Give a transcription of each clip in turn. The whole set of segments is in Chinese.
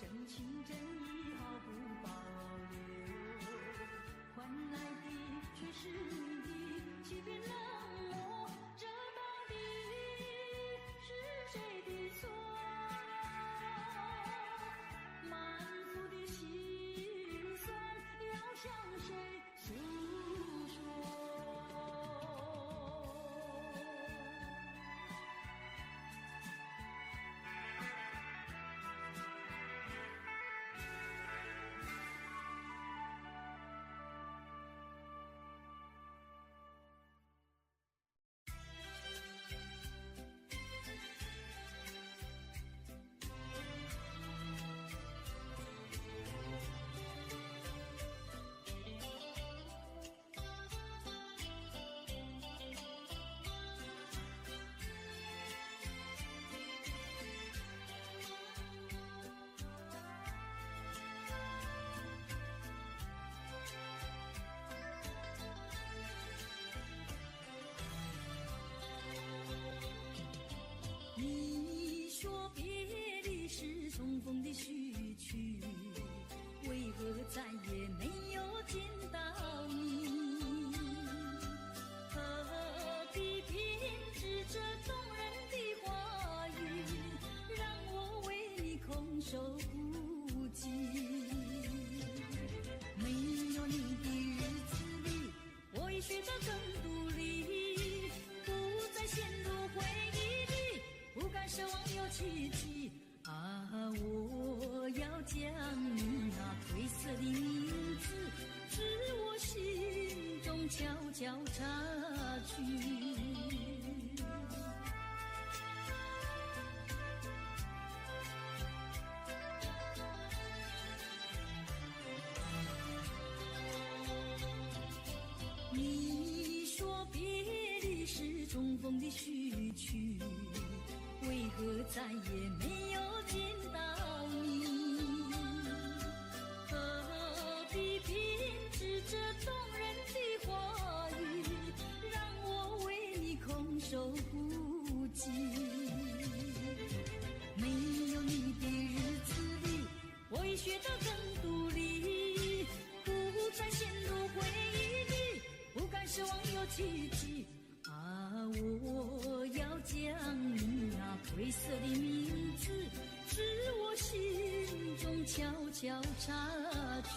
真情真意毫不保留，换来的却是你的欺骗冷漠，这到底是谁的错？满腹的心酸要向谁诉说？你说别离是重逢的序曲，为何再也没有见到你？何必偏执这动人的话语，让我为你空守孤寂？没有你的日子里，我已学得更独立，不再陷入回忆里，不敢奢望有奇迹啊！我要将你那褪色的名字，自我心中悄悄擦去。你说别离是重逢的序曲，为何再也没有见到你？何必偏执这动人的话语，让我为你空守孤寂？没有你的日子里，我已学得更独立，不再陷入回忆里，不敢奢望有奇迹啊！我要将你那褪色的名字，自我心中悄悄擦去。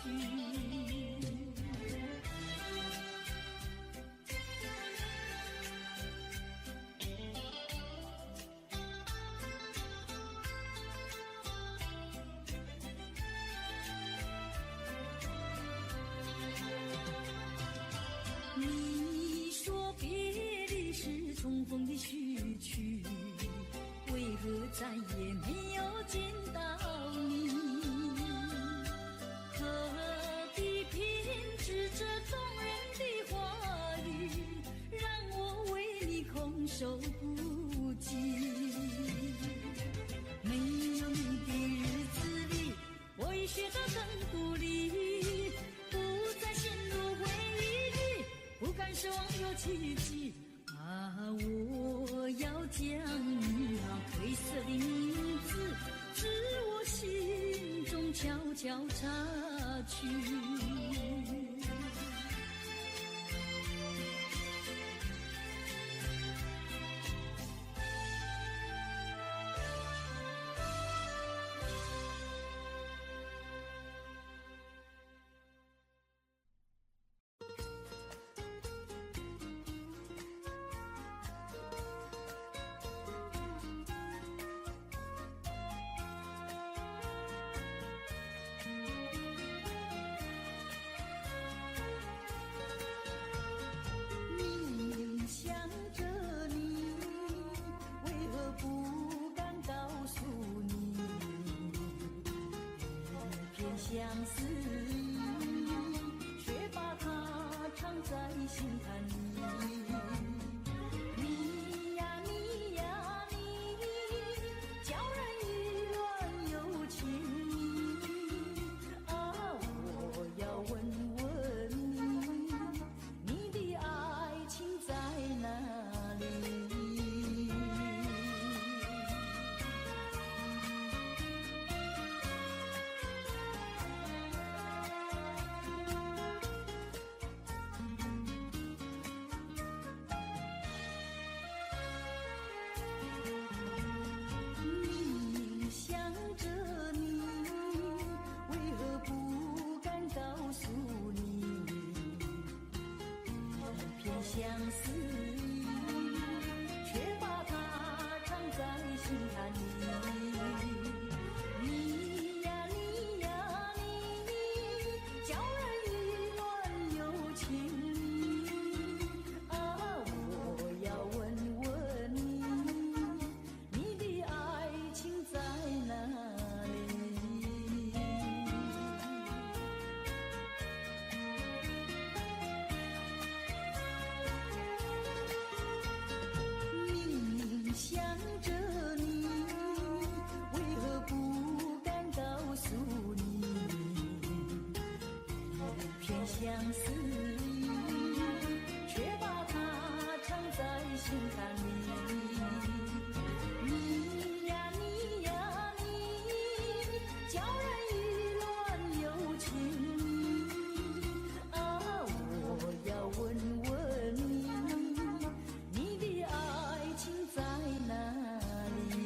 你说别离是重逢的序曲，为何再也没有见到你？何必偏执这动人的话语，让我为你空守孤寂？没有你的日子里，我已学得更独立，不再陷入回忆里，不敢奢望有奇迹啊！我要将你那褪色的名字，自我心中悄悄擦去。相思意，却把它藏在心坎里。你呀你呀你，叫人意乱又情迷啊！我要问问你，你的爱情在哪里？相思意，却把它藏在心坎里。你呀你呀你，叫人意乱又情迷啊！我要问问你，你的爱情在哪里？明明想着你，为何不敢告诉你？一片相思意，却把它藏在心坎里。你呀你呀你，叫人意乱又情迷啊！我要问问你，你的爱情在哪里？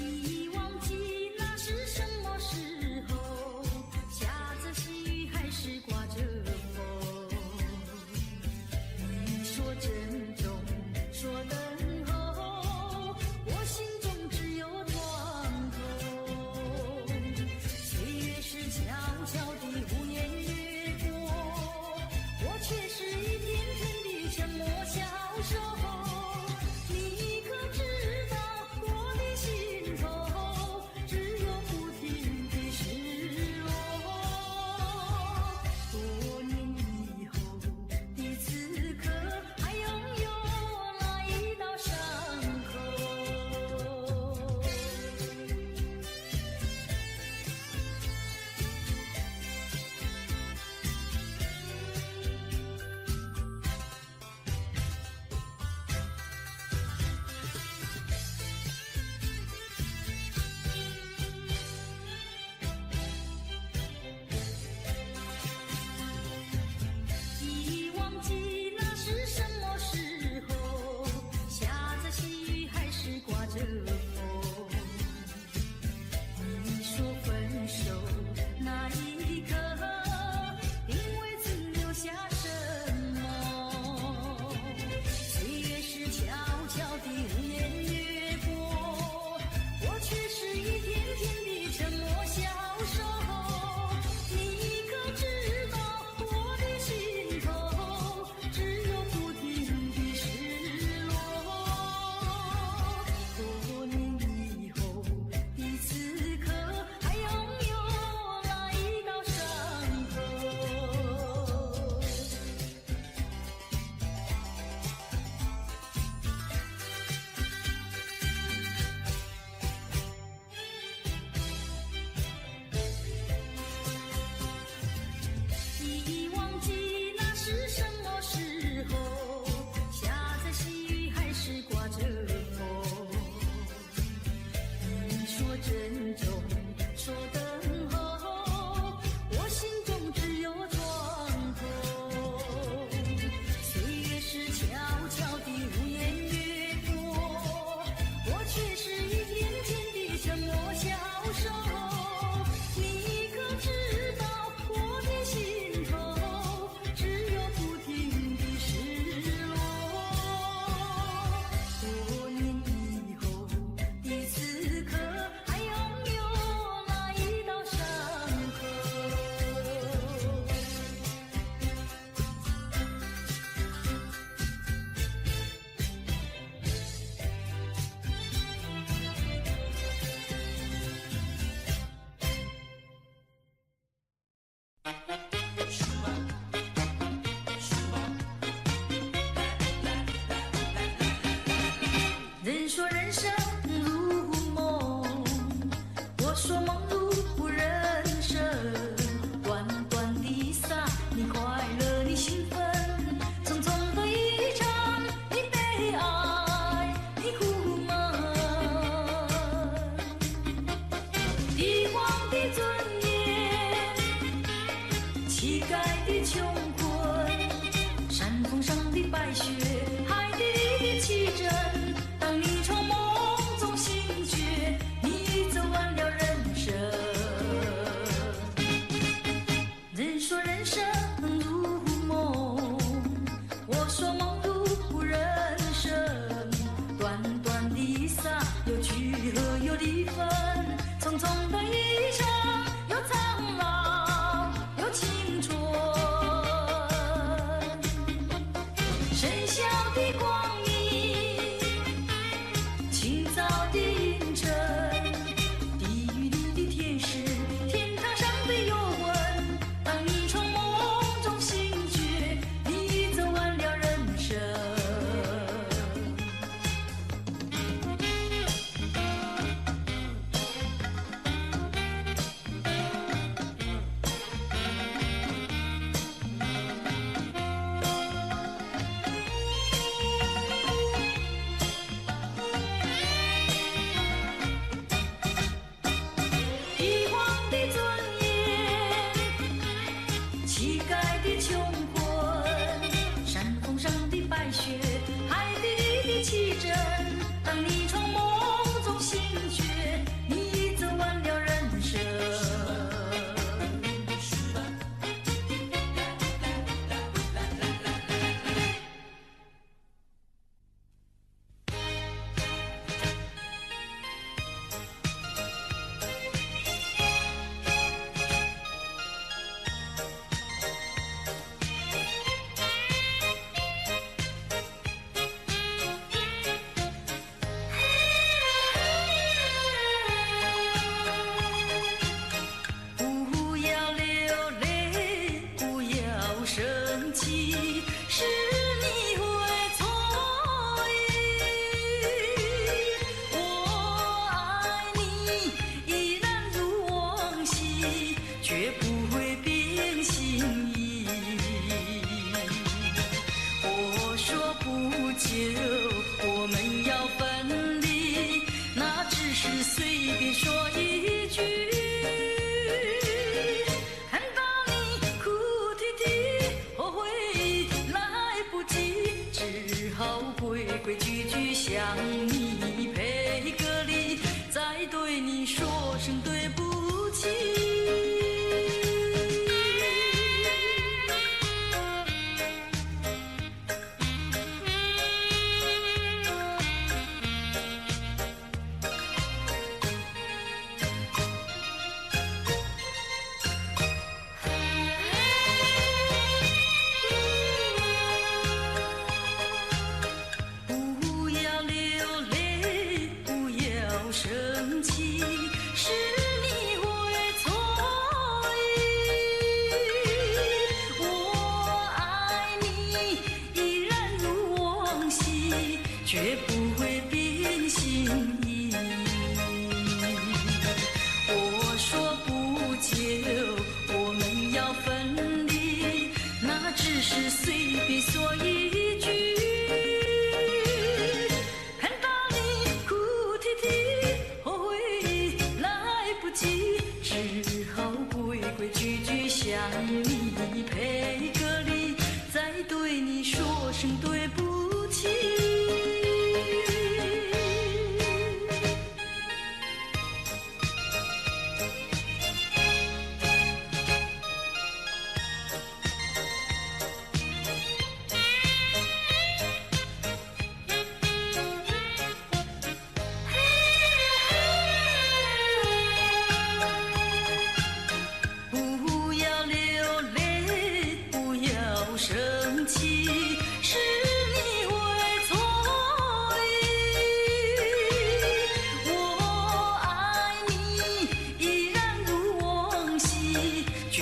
已忘记那是什么时候，下着细雨还是刮着风。你说珍重，说等候，我心中只有床头。岁月是悄悄地无言掠过，我却是一天天的沉默消瘦。你可知道我的心头只有不停的失落？多年以后的此刻，还拥有那一道伤口。已忘记那是什么时候，下着细雨还是刮着风。你说分手那一刻，并未曾留下什么。岁月是悄悄地无言掠过，我却是一天天的沉默消瘦。你可知道我的心头只有不停的失落？多年以后的此刻，还拥有那一道伤口。已忘记那是什么时候，下着细雨还是刮着风。你说珍重，说等候，我心中只有床头。岁月是悄悄地无言掠过，我却是一天天的沉默消瘦。你可知道我的心头只有不停的失落？多年以后的此刻，还拥有那一道伤口。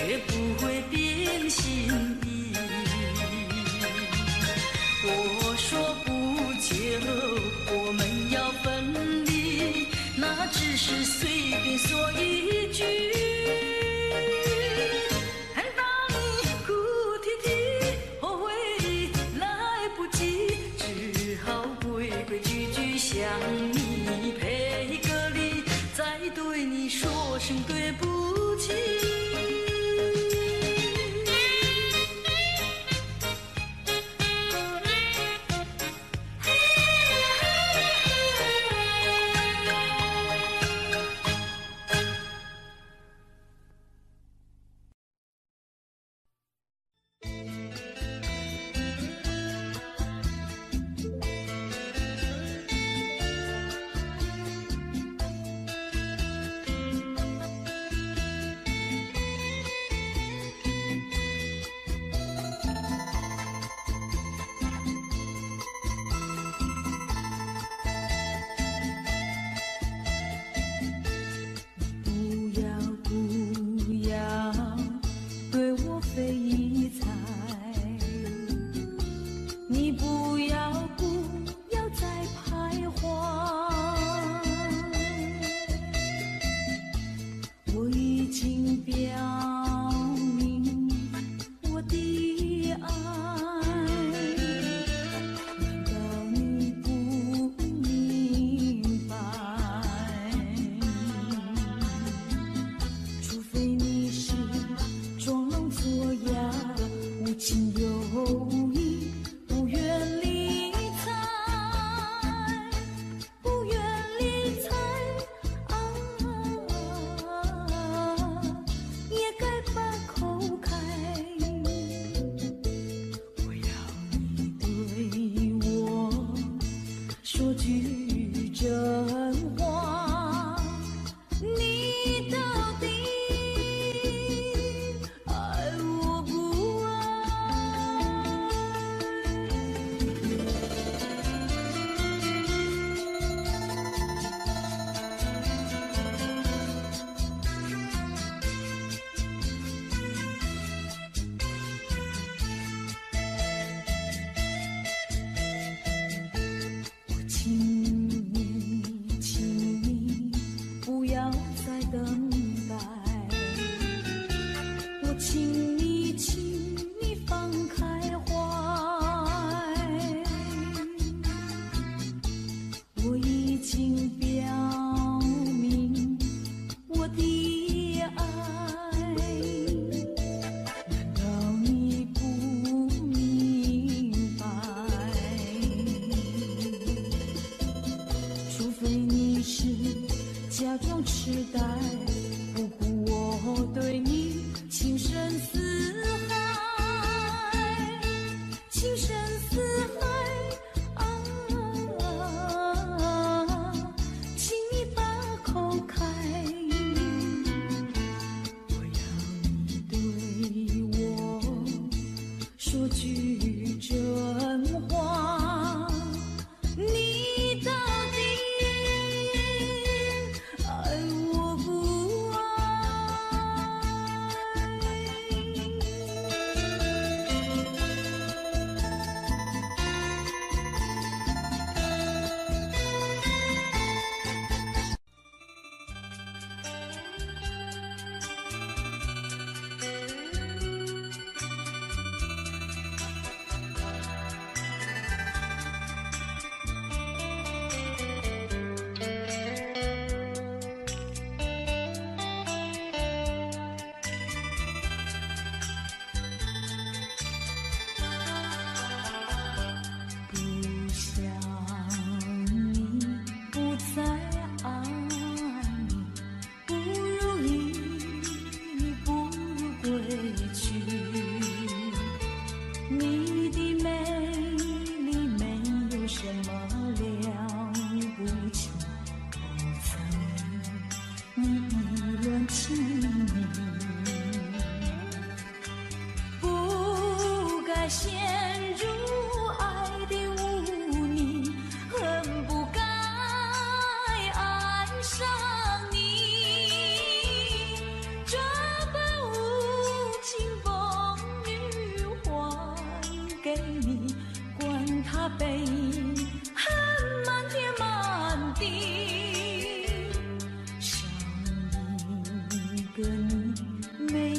绝不会变心意。我说不久我们要分离，那只是随便说一句。看到你哭啼啼，后悔来不及，只好规规矩矩向你赔个礼，再对你说声对不起。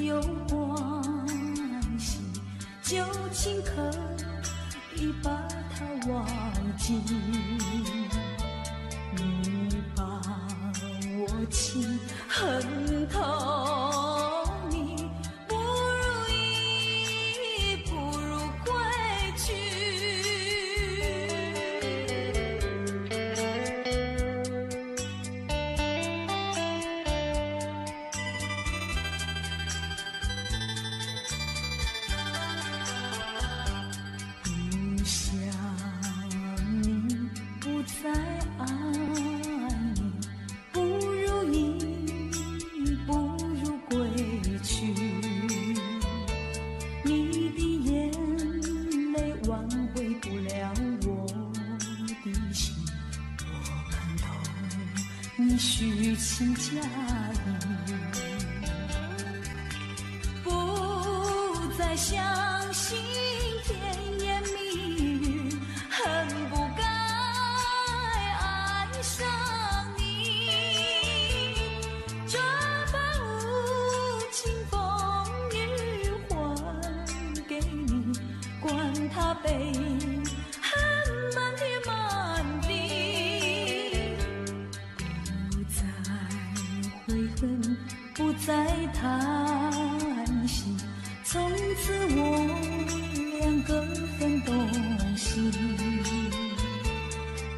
有关系，就请可以把它忘记。你把我情恨透，你不如意，不如归去。不想你，不再爱你，不如意，不如归去。你的眼泪挽回不了我的心，我看透你虚情假意，不再相信甜言蜜语，恨不该爱上你。这般无情风雨还给你，管他悲恨满天满地。不再悔恨，不再叹息，从此我两个很动心。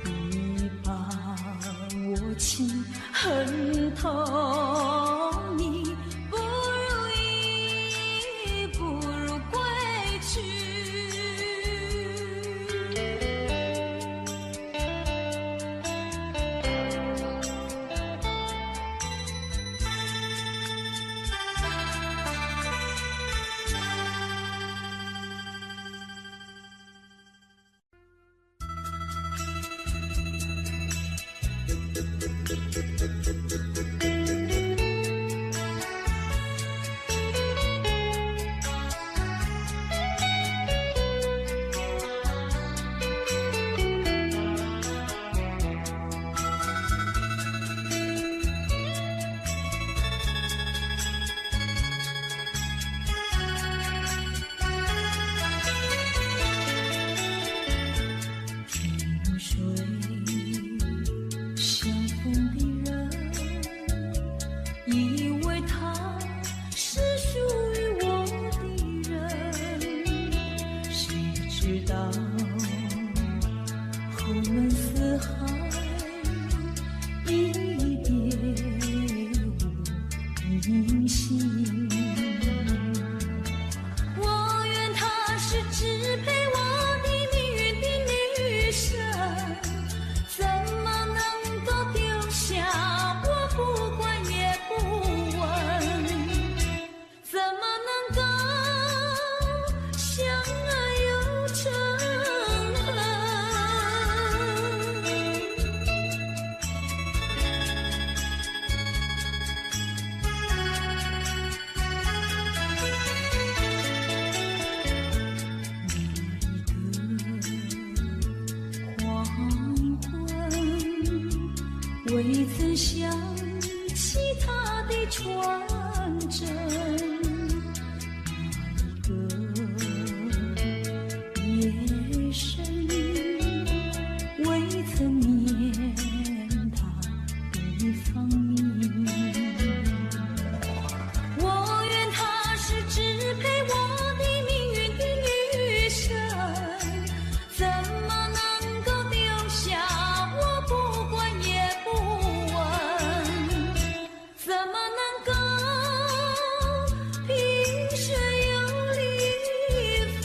你把我情恨透，你不如意，不如归去。萍水相逢的人，以为他是属于我的人，谁知道后门四海，一别无音信。我愿他是支配我的命运的女神，怎么能够丢下我不管也不问？怎么能够相爱又成恨？未曾想起他的传真，那一个夜深，未曾念他的芳名。我愿他是支配我的命运的女神，怎么能够丢下我不管也不问？怎么能够萍水有离分？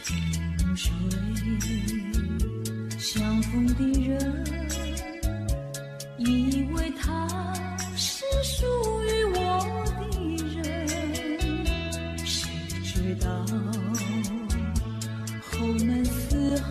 萍水相逢的人，以为他是属于我的人，谁知道后门四海，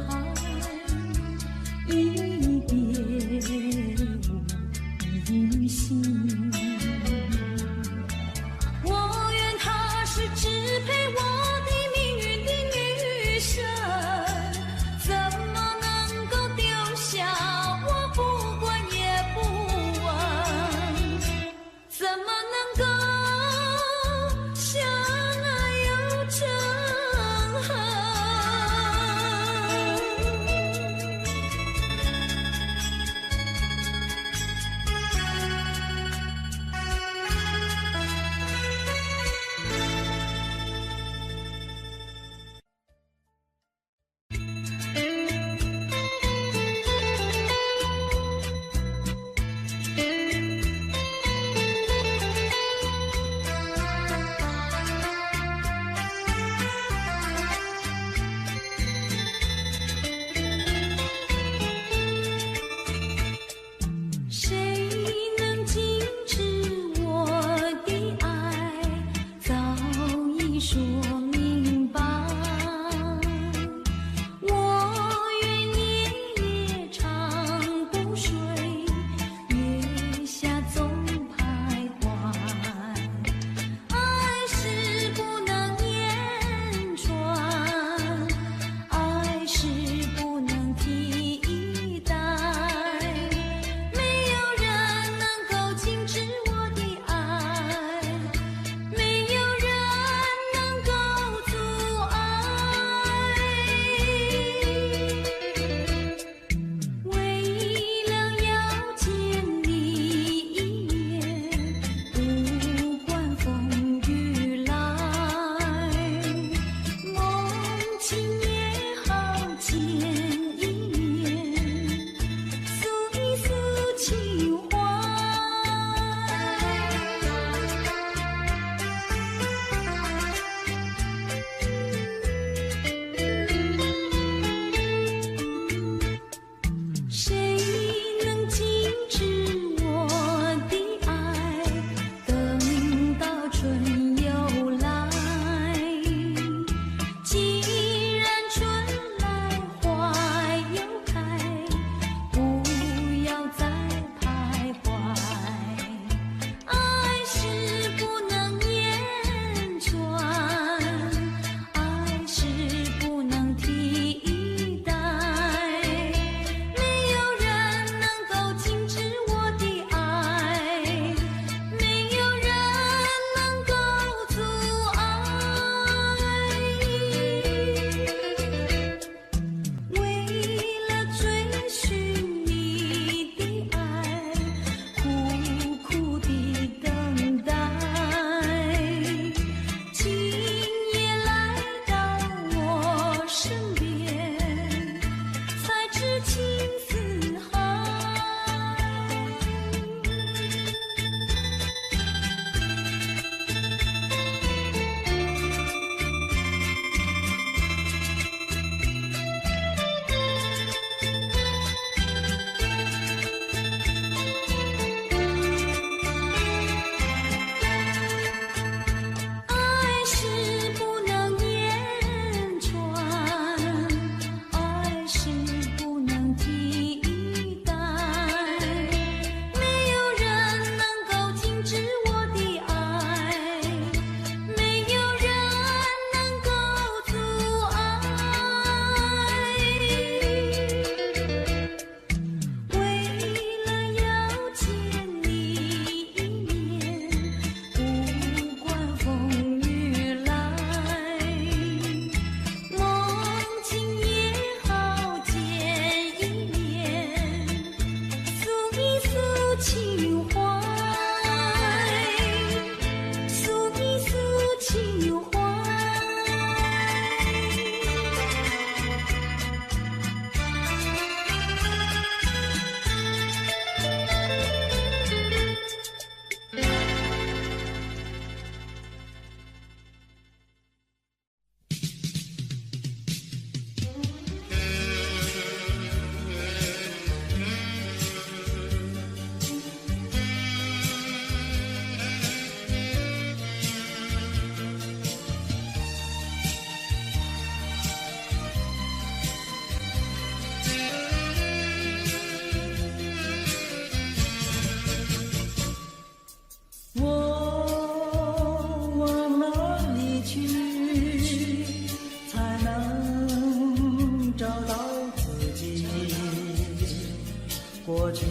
过去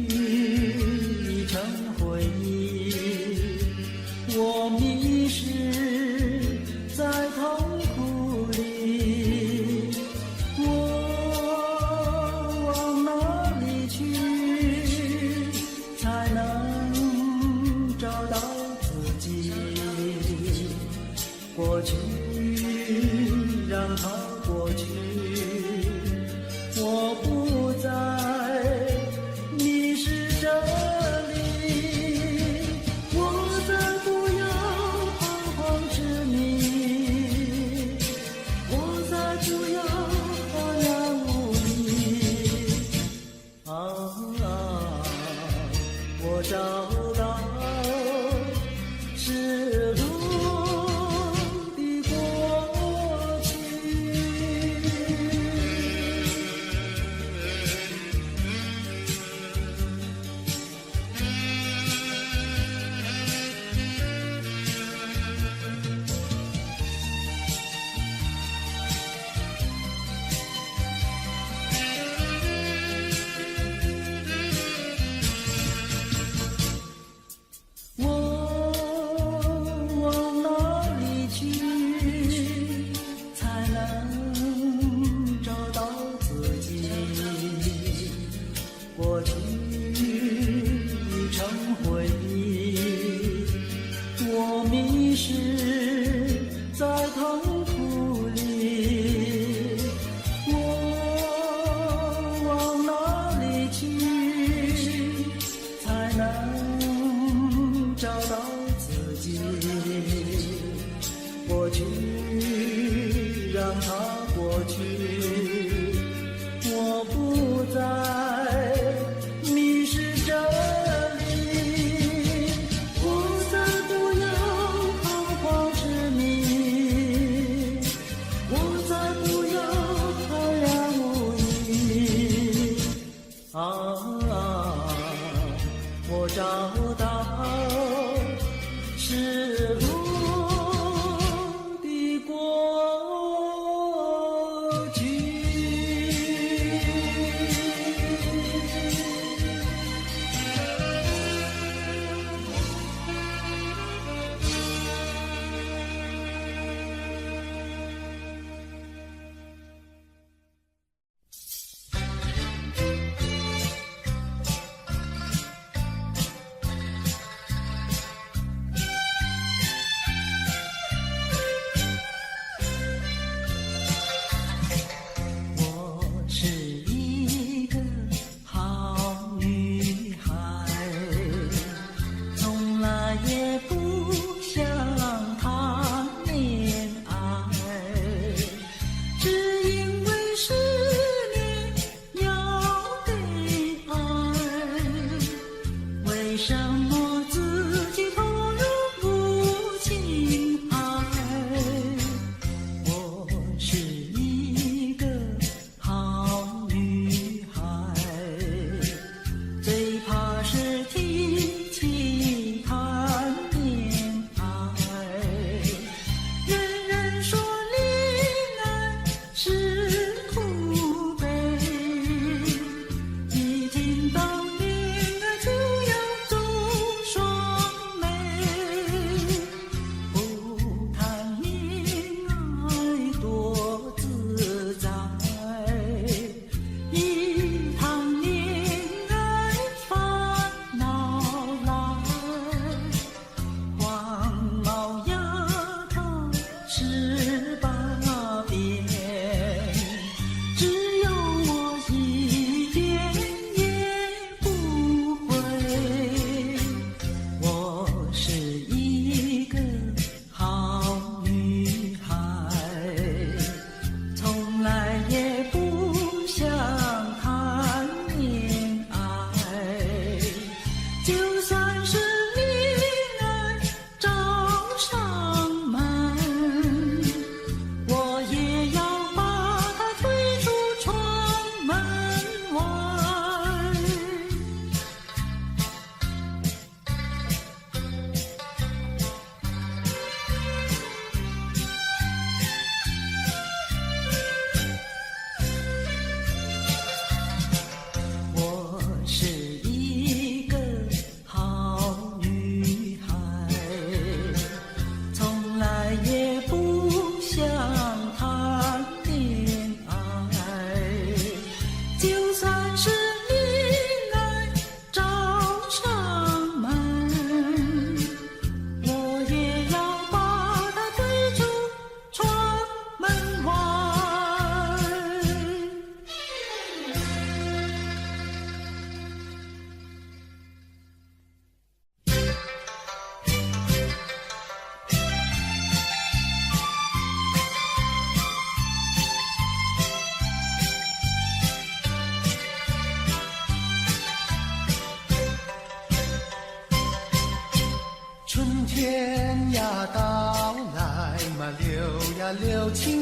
已成回忆，我迷失在痛苦里，我往哪里去才能找到自己？过去让它过去，我不再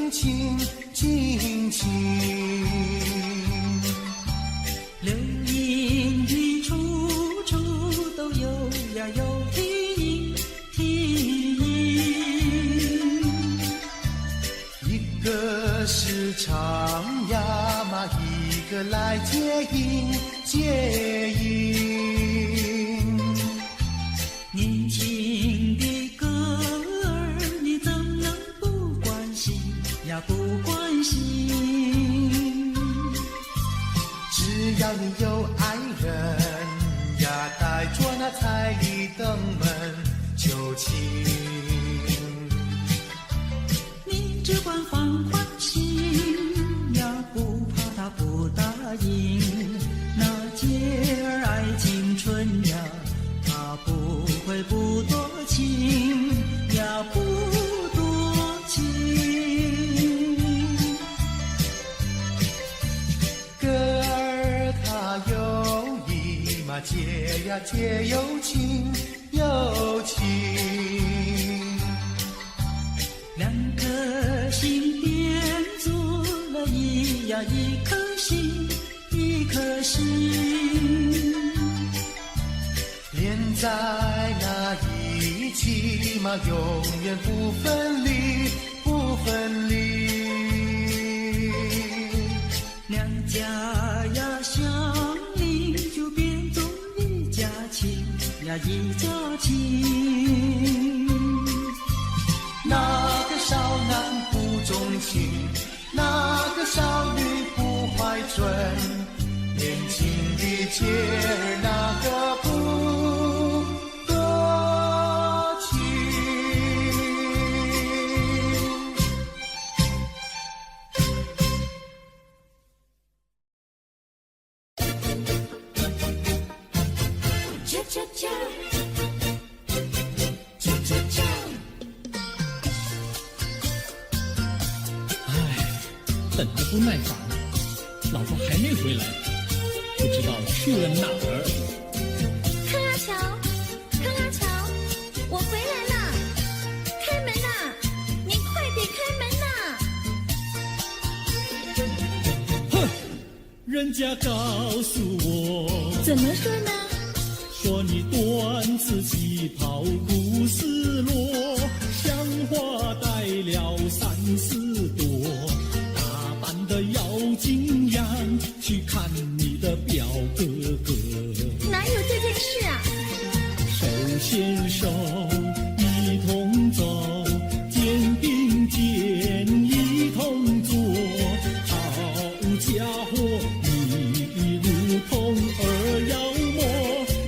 尽情，尽情。流萤的处处都有呀有啼啼，一个是唱呀嘛，一个来接应接应。年轻的歌儿，你怎能不关心呀不关心？只要你有爱人呀，带着那彩礼登门求亲。你只管放宽心呀，不怕他不答应。那姐儿爱青春呀，他不会不多情呀，不多情。歌儿它有意嘛，结呀结有情有情。两颗心变作了一颗心，一颗心。连在那一起嘛，永远不分离，不分离。两家呀相邻，就变作一家亲呀一家亲。那个少男不钟情，那个少女不怀春，年轻的姐儿那个不多情。恰恰恰，恰恰恰。等得不耐烦，老婆还没回来，不知道去了哪儿。康阿乔，康阿乔，我回来了，开门呐！您快点开门呐！哼，人家告诉我，怎么说呢？说你短此旗袍古丝罗，像花带了3、4朵。的要紧样去看你的表哥哥，哪有这件事啊？手牵手一同走，肩并肩一同坐。好家伙，你如同儿妖魔，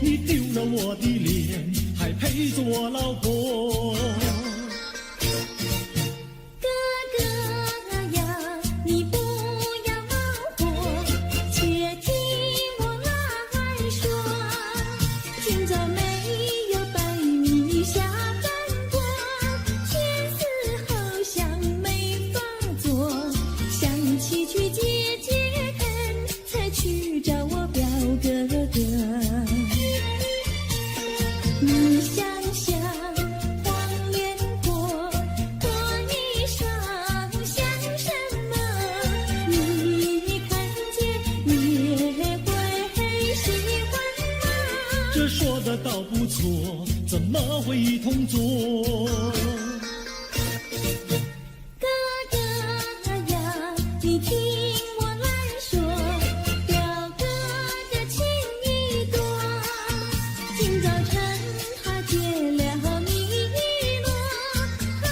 你丢了我的脸，还陪着我老婆。你想想，黄连果，果衣裳像什么？你看见也会喜欢吗？这说的倒不错，怎么会一同做？哥哥呀，你听我来说，表哥的情意多。今早晨他接了米诺，他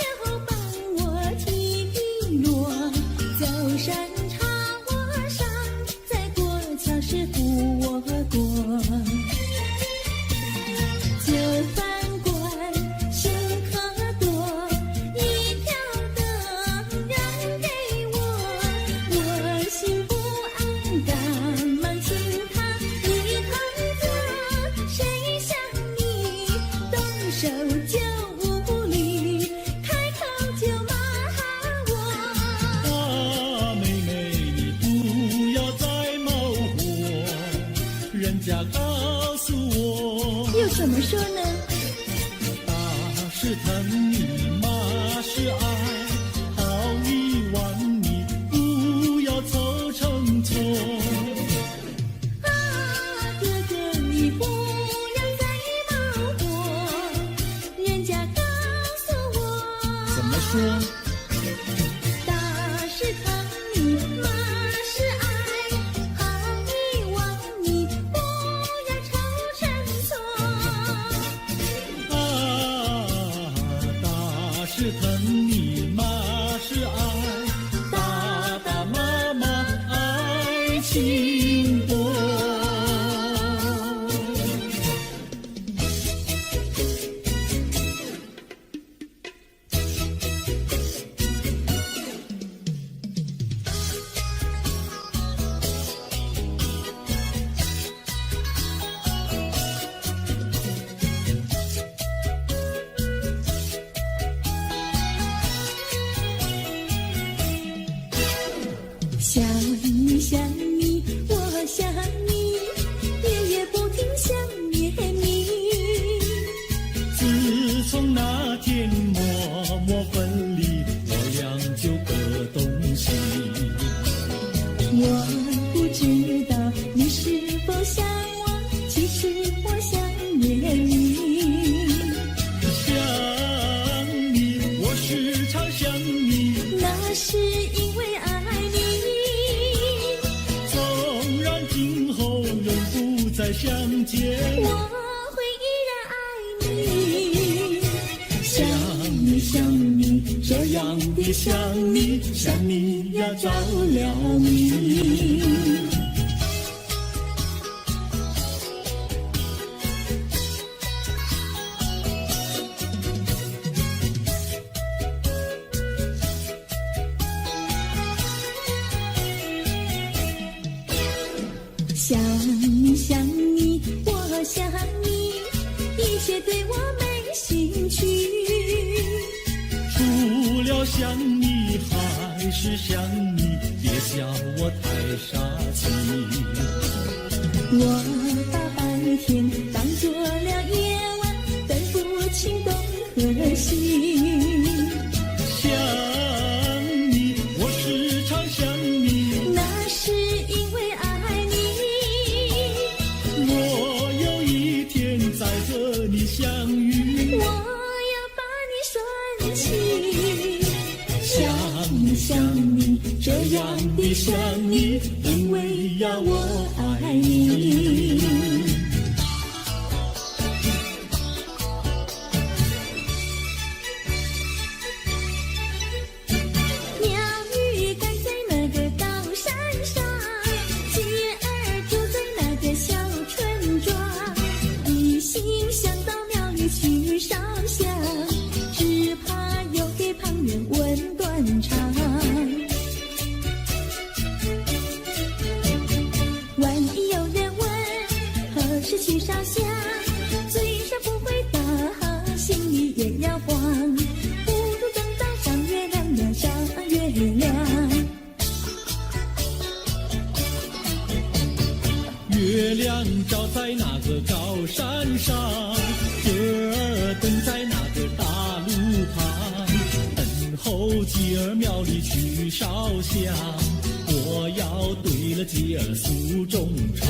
又帮我提笔落。走山茶我上，再过桥是扶我过。就饭馆剩可多，一条灯让给我，我心不安，赶忙请他一同坐。谁想你动手就无理，开口就骂我。啊，妹妹，你不要再冒火，人家告诉我，又怎么说呢？打是疼你，骂是爱，好一心波。想你想你，我想你，夜夜不停想念你。自从那天默默分离，我俩就各东西。我不知道你是否想我，其实我想念你。想你，我时常想你，那是因为爱你。纵然今后永不再相见，我会依然爱你。想你想你，这样的想你，想你呀着了迷。想你想你，我想你，一切对我没兴趣。除了想你还是想你，别笑我太傻气。我把白天当作了夜晚，分不清东和西。想你，我时常想你，那是因为爱你。我有一天再和你相遇，我要把你拴起。想你想你，这样的想你，因为呀我爱你。鸟语赶在那个高山上，鸡儿住在那个小村庄。一心想到庙里去烧香，只怕又给旁人问断肠。万一有人问何时去烧香，嘴上不回答，心里也要慌。不如等到上月亮呀上月亮。月亮照在那个高山上，姐儿等在那个大路旁，等候姐儿庙里去烧香，我要对了姐儿诉衷肠。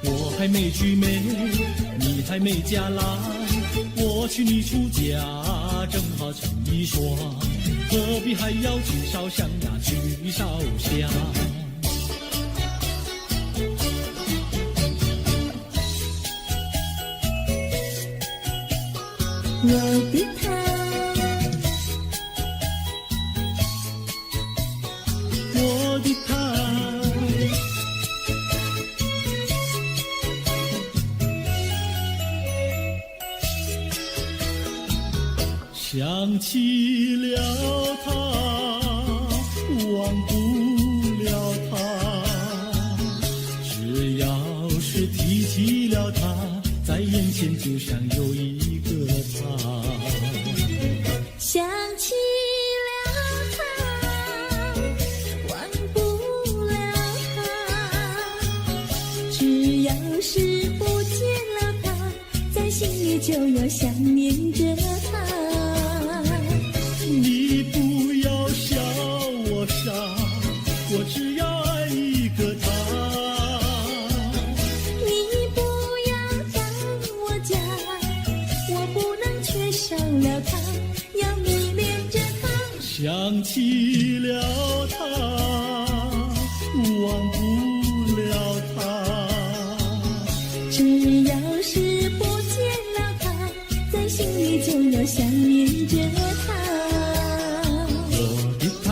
我还没娶媒，你还没嫁来，我娶你出嫁，正好成一双，何必还要去烧香呀去烧香。我的他，我的他，想起了他，忘不了他，只要是提起了他，在眼前就像有一个他。想起了他，忘不了他，只要是不见了他，在心里就要想念着他。你不要笑我傻，我只要爱一个他。你不要当我假，我不能缺少了他，要迷恋着他。想起了他，忘不了他。只要是不见了他，在心里就要想念着他。我的他，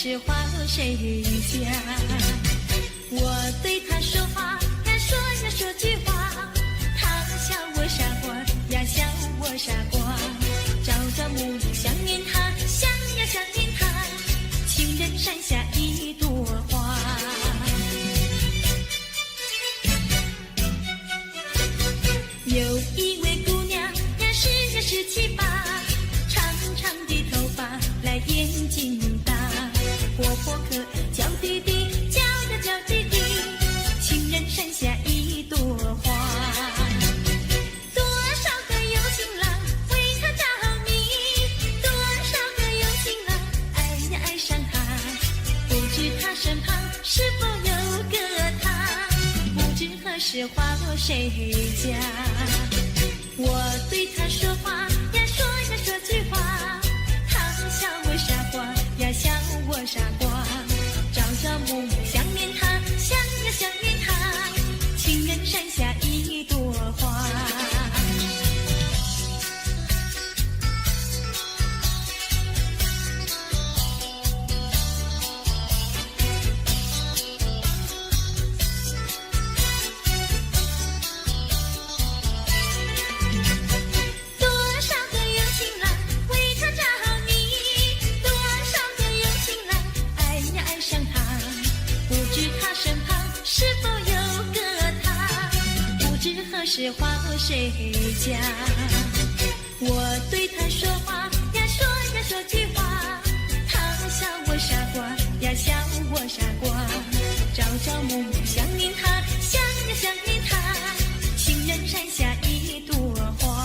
是话谁家？我对他说话呀说呀说句话，他笑我傻瓜呀笑我傻瓜，朝朝暮暮想念他，想呀想念他，情人山下一朵花。有一位姑娘呀17、18，长长的头发来眼睛大，活泼可爱娇滴滴，叫呀叫滴滴，情人山下一朵花。多少个有情郎为她着迷，多少个有情郎爱呀爱上她，不知她身旁是否有个他，不知何时花落谁家。我对他说话呀说呀说句话，他笑我傻瓜呀笑我傻瓜，朝朝暮暮想念他，想呀想念他，情人山下一朵花。是花落谁家？我对他说话呀说呀说句话，他笑我傻瓜呀笑我傻瓜，朝朝暮暮想念他，想呀想念他，情人山下一朵花。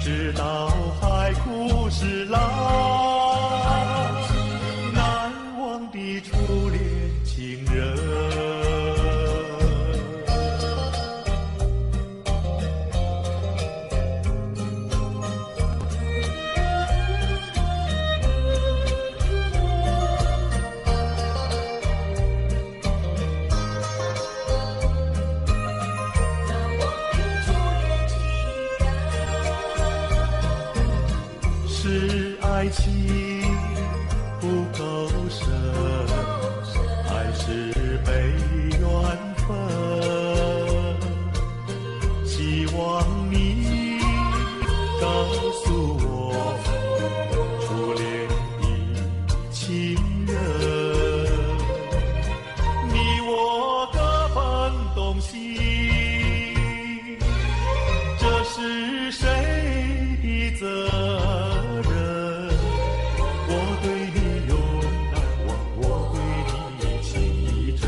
直到海枯石烂，难忘的初恋情人。是爱情不够深，还是被缘分？希望你告诉我，初恋的情人，你我各分东西，这是谁的责任？我对你勇敢，我对你情真，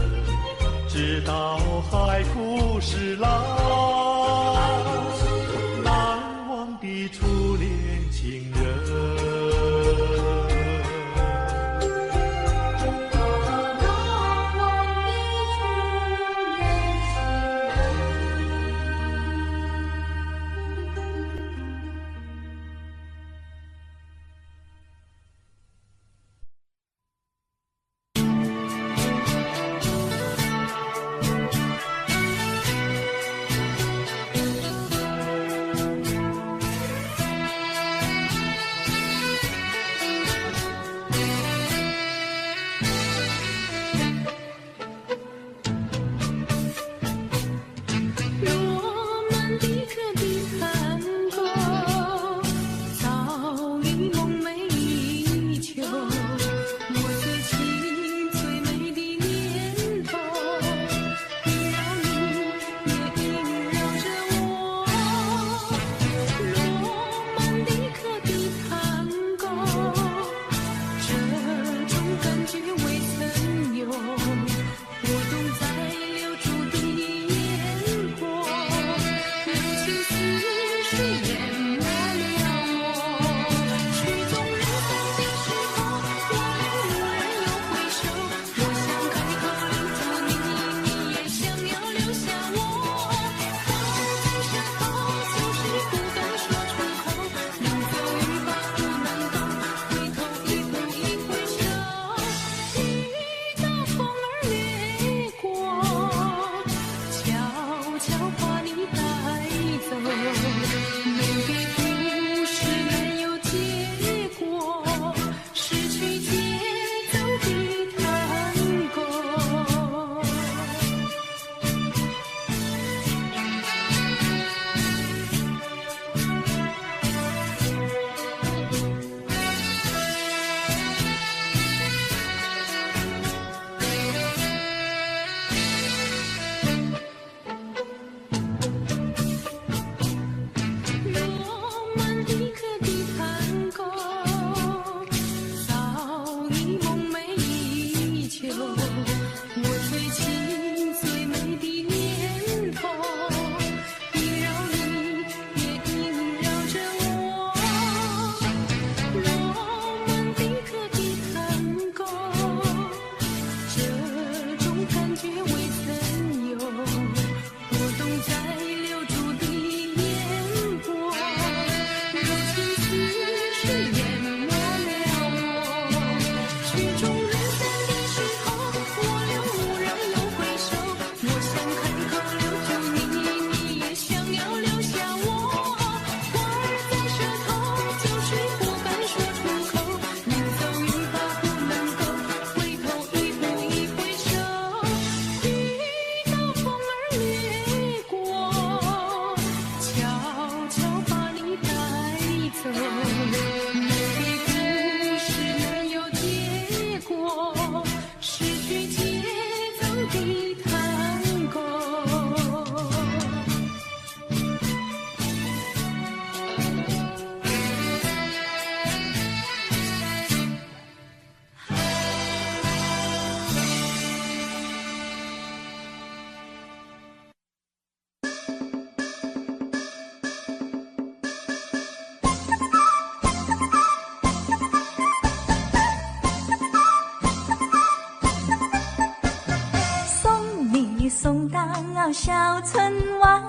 了小村外，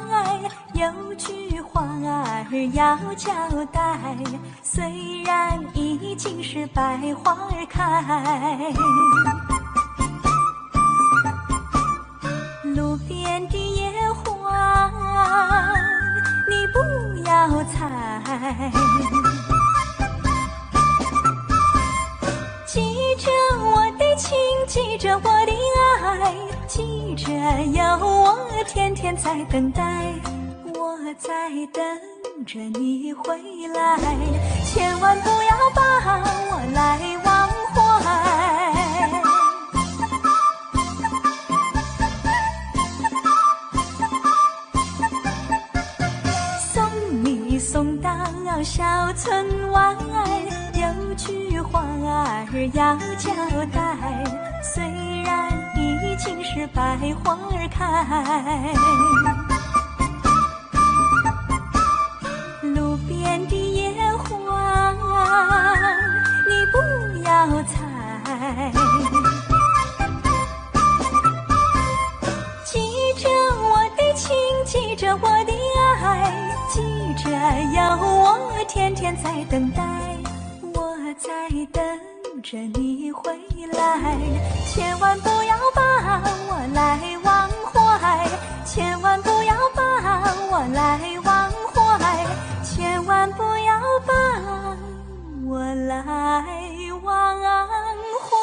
有句话儿要交代，虽然已经是百花开，路边的野花你不要采，记着我的情，记着我的爱，记着有我天天在等待，我在等着你回来，千万不要把我来忘怀。送你送到小村外，有句话儿要交代，虽然已经是百花开，路边的野花你不要采，记着我的情，记着我的爱，记着有我天天在等待，我在等着你回来，千万不要把我来忘怀，千万不要把我来忘怀，千万不要把我来忘怀。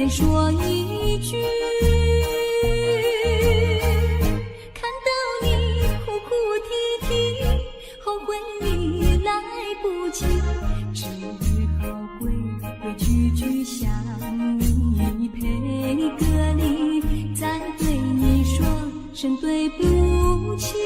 说一句，看到你哭哭啼啼，后悔你来不及，只好规规矩矩向你赔个礼，再对你说声对不起。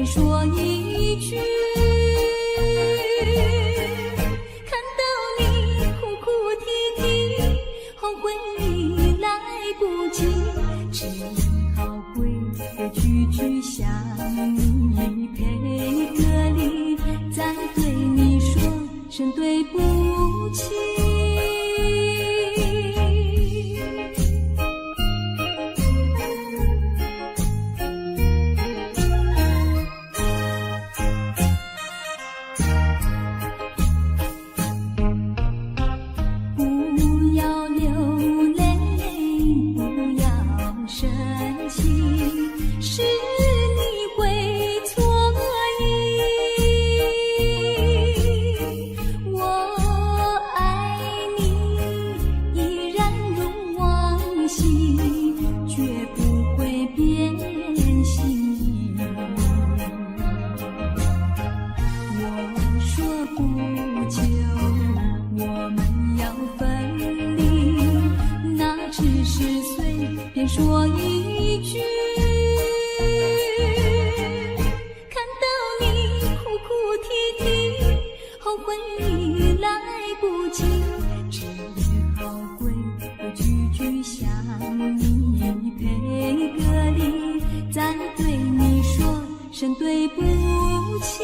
说一句，看到你哭哭啼啼，后悔你来不及，只好规规矩矩向你赔个礼，再对你说声对不起。是你后回忆来不及，只好归句句向你配歌里，再对你说声对不起。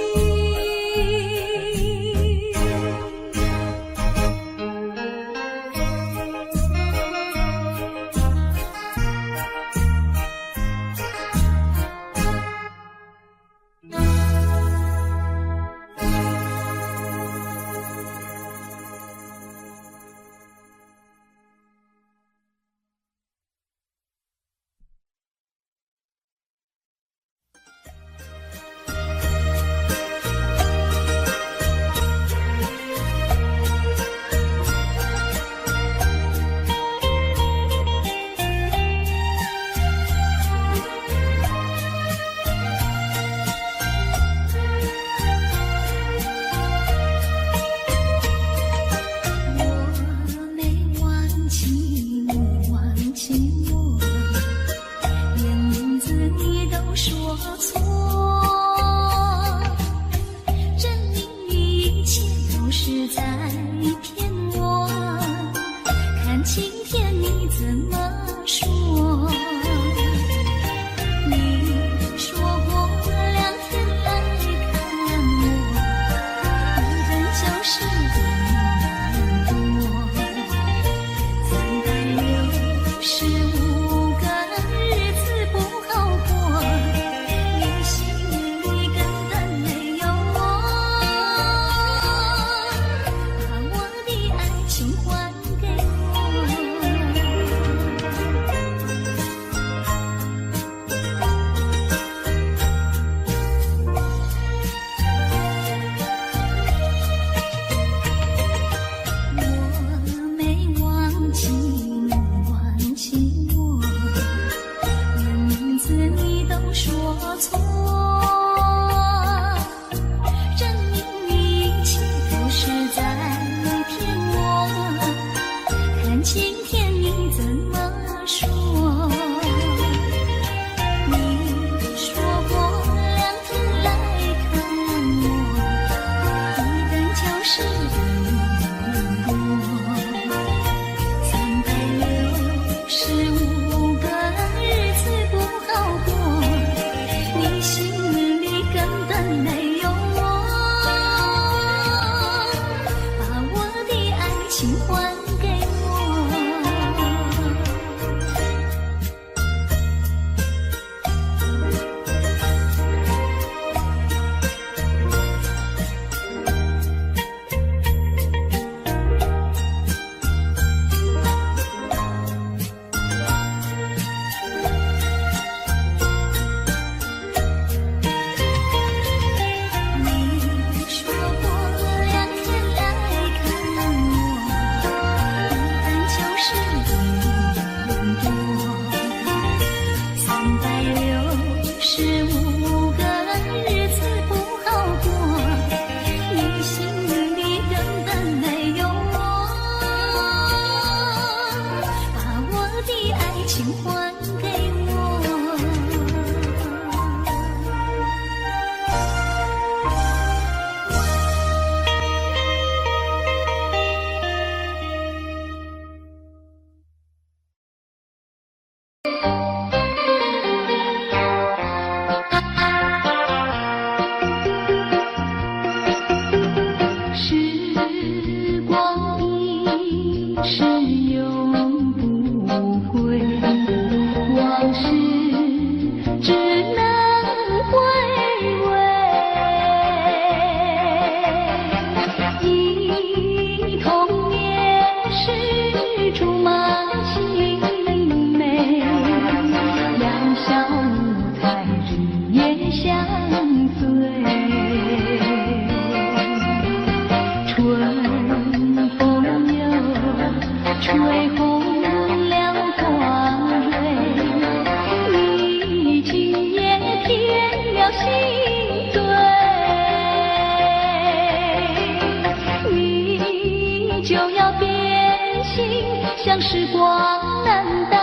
像时光难倒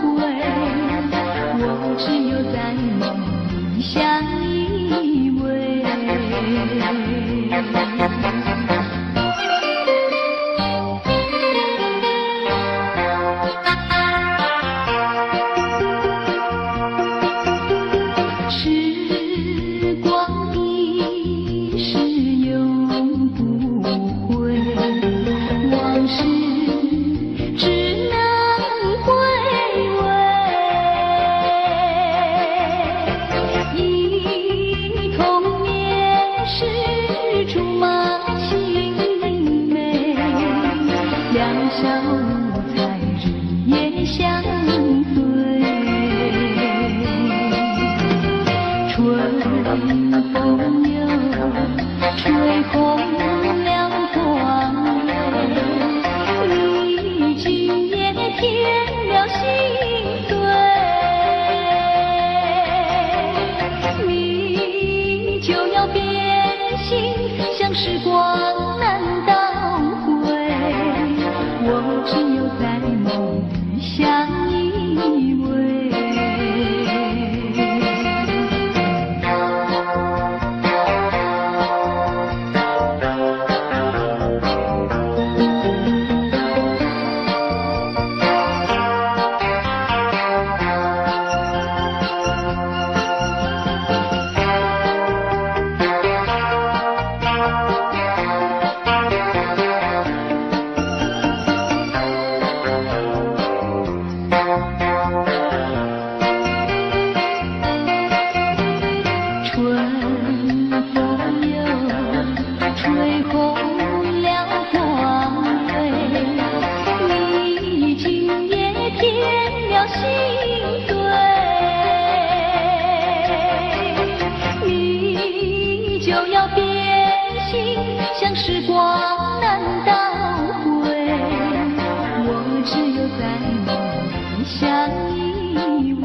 回，我只有在梦里相依偎。小路才日夜相随，春风又吹红了黄梅，你今夜添了心碎，你就要变心，像时光难倒回，我只有在梦里相依偎。时光难倒回，我只有在梦里相依偎。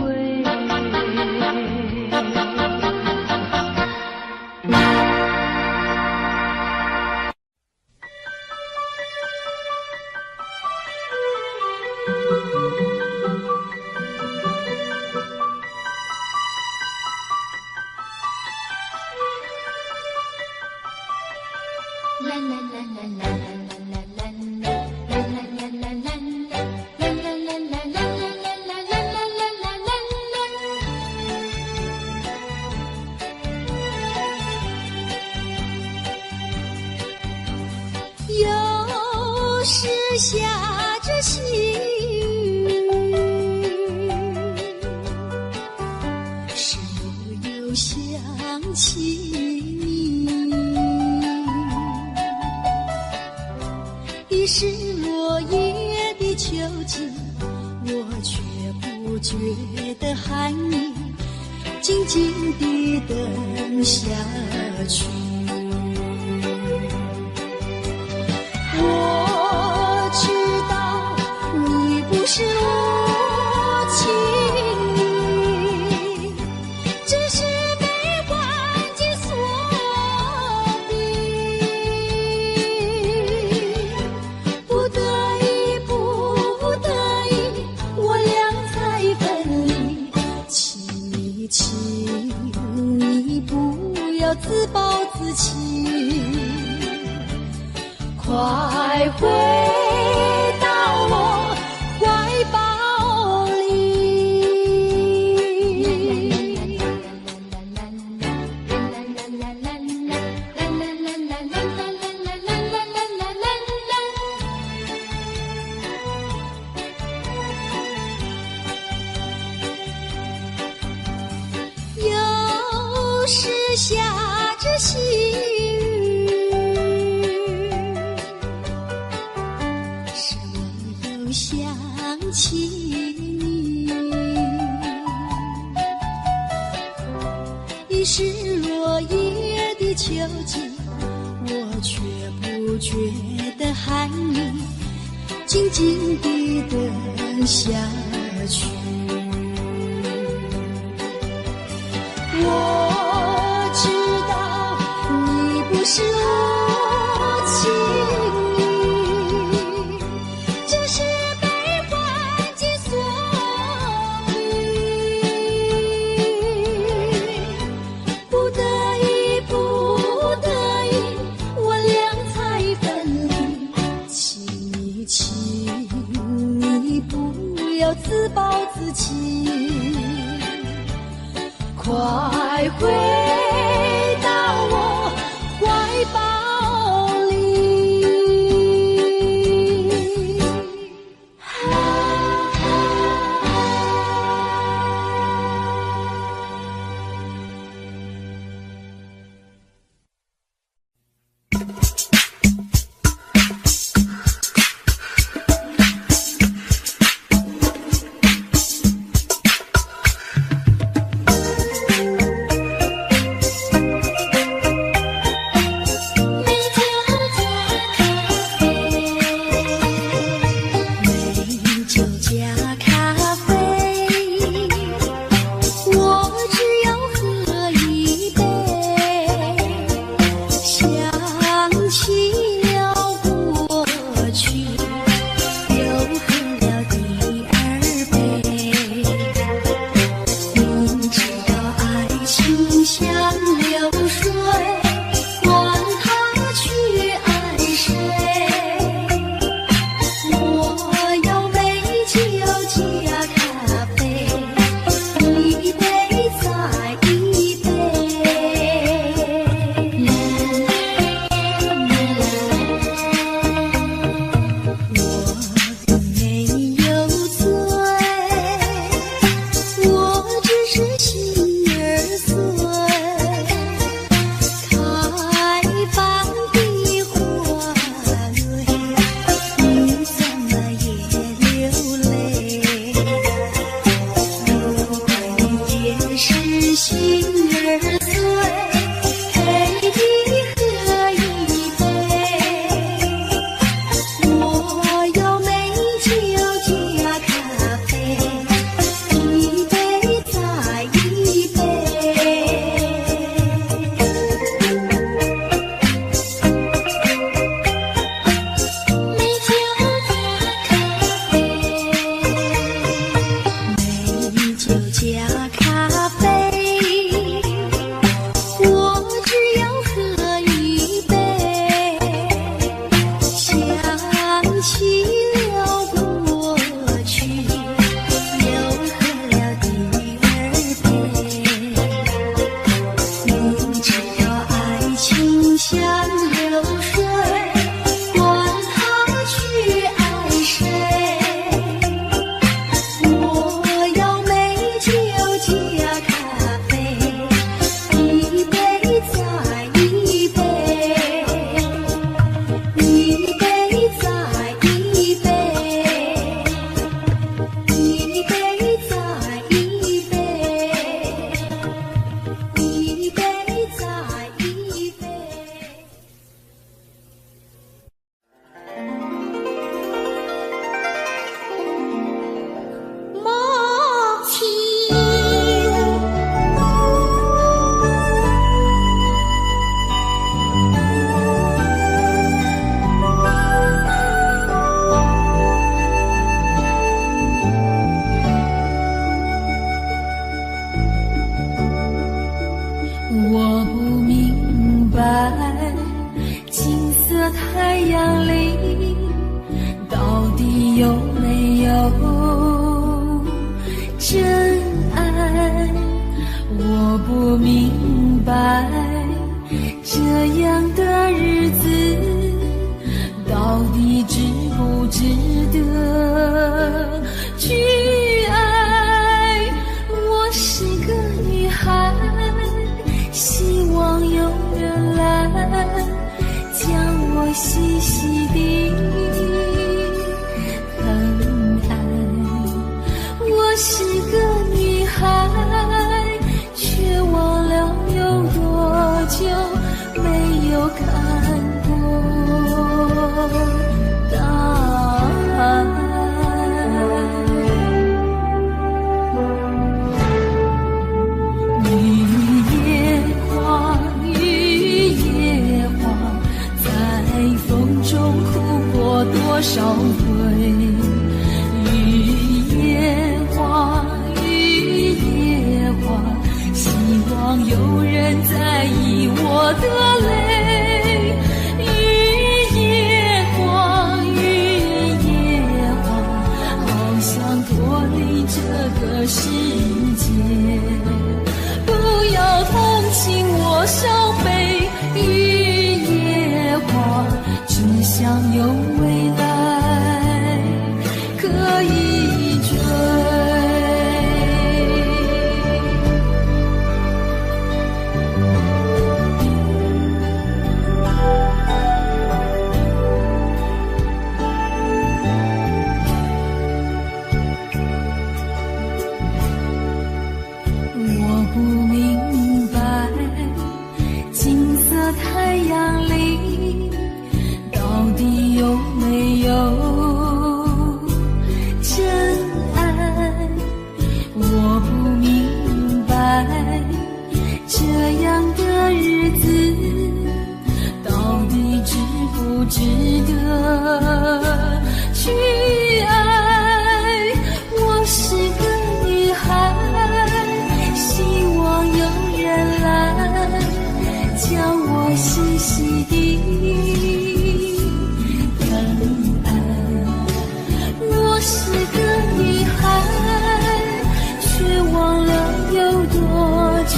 有时下着细雨，是我又想起你，已是落叶的秋季，我却不觉得寒意，静静地等下去。我知道你不是无情意，只是被环境所逼，不得已，不得已，我俩才分离。请你不要自暴自弃，快回到我怀抱里。有时下着细想起你，已是落叶的秋季，我却不觉得寒意，静静地等下去。我知道你不是无情意，只是被环境所逼，不得已，不得已，我俩才分离。请你不要自暴自弃，快回太阳里，到底有没有真爱？我不明白，这样的日子到底值不值得去爱？我是个女孩，希望有人来将我细细地疼爱。我是个女孩，却忘了有多久没有看过大海。多少回，雨也花，雨也花，希望有人在意我的泪。雨也花，雨也花，好想脱离这个世界。不要同情我伤悲，雨也花，只想有未来可以追。我不明白，金色太阳里到底有没有真爱？我不明白，这样的日子到底值不值得去爱？我是个女孩，希望有人来将我细细地我是个女孩，却忘了有多久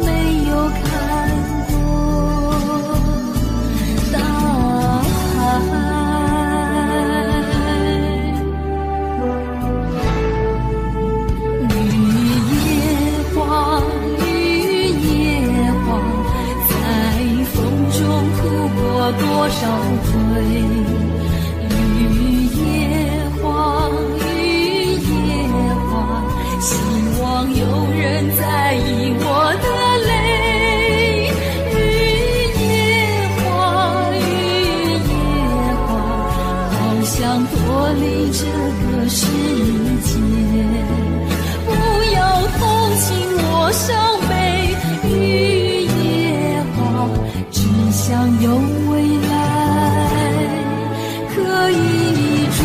没有看过大海。雨也花，雨也花，在风中哭过多少回。希望有人在意我的泪。雨也花，雨也花，好想脱离这个世界。不要同情我伤悲，雨也花，只想有未来可以追。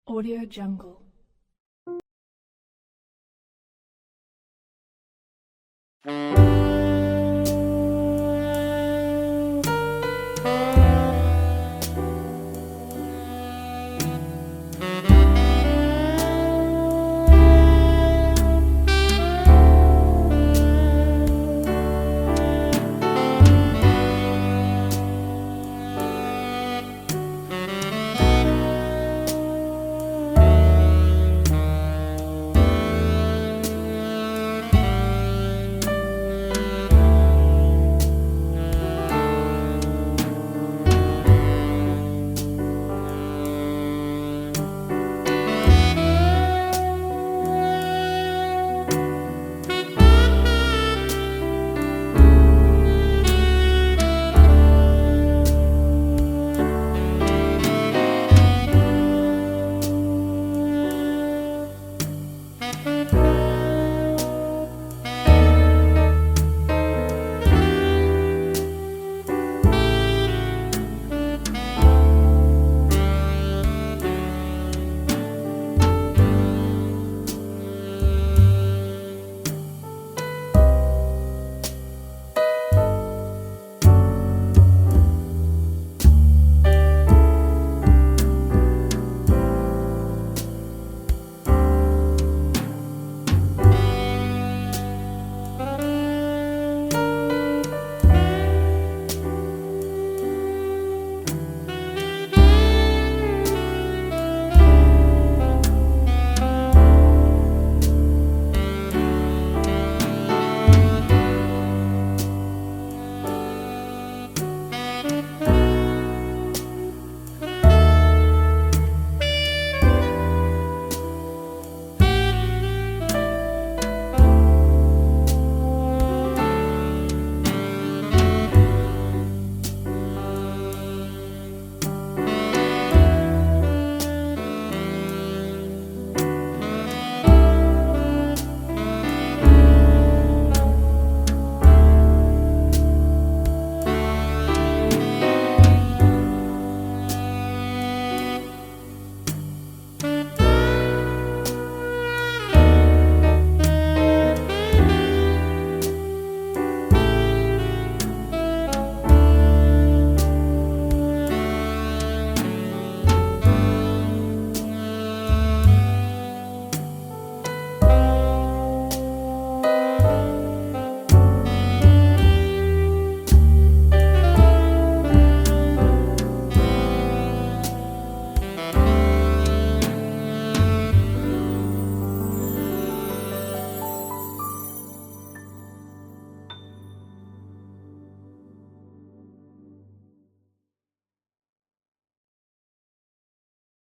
Audio Jungle.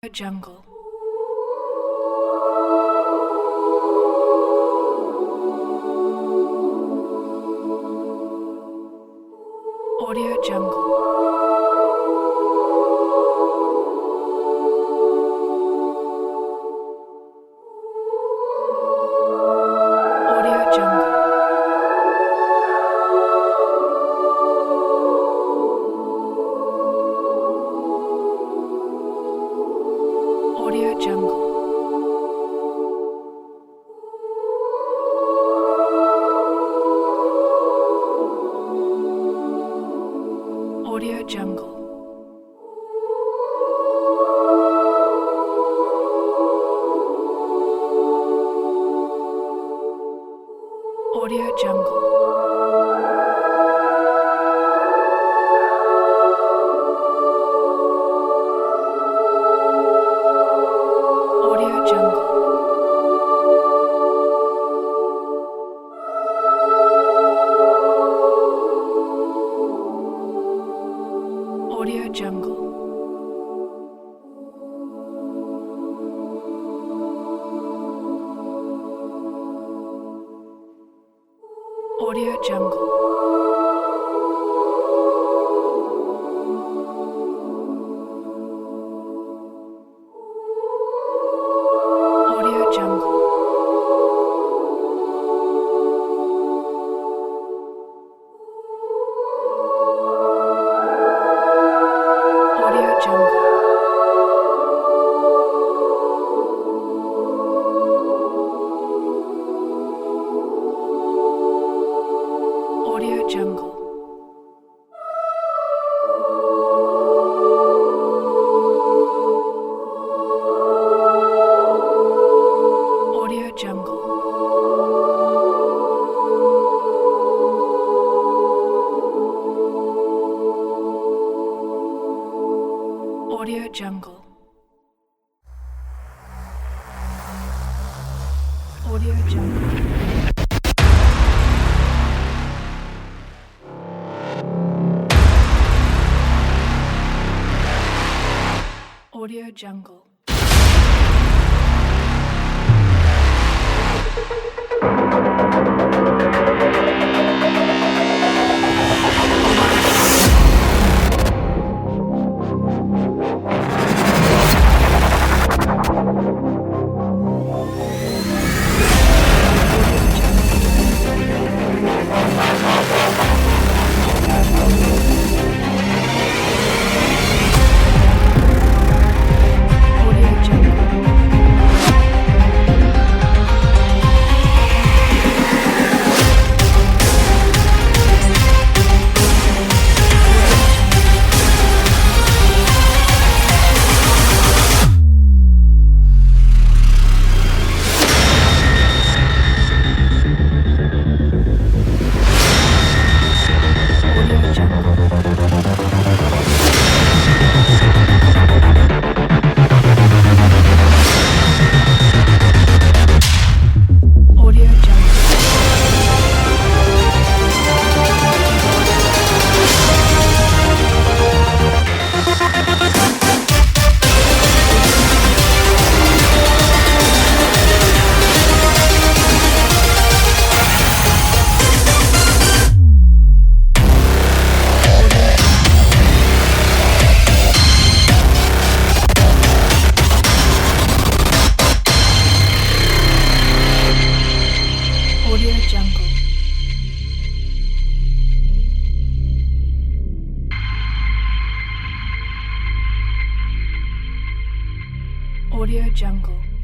Jungle. Audio Jungle. Audio Jungle. Audio Jungle. Audio Jungle. Audio Jungle. Audio Jungle. Audio Jungle. Audio Jungle. Audio Jungle. Audio Jungle. Audio Jungle. Audio Jungle. Audio Jungle. Audio Jungle. Audio Jungle. Audio Jungle. Audio Jungle.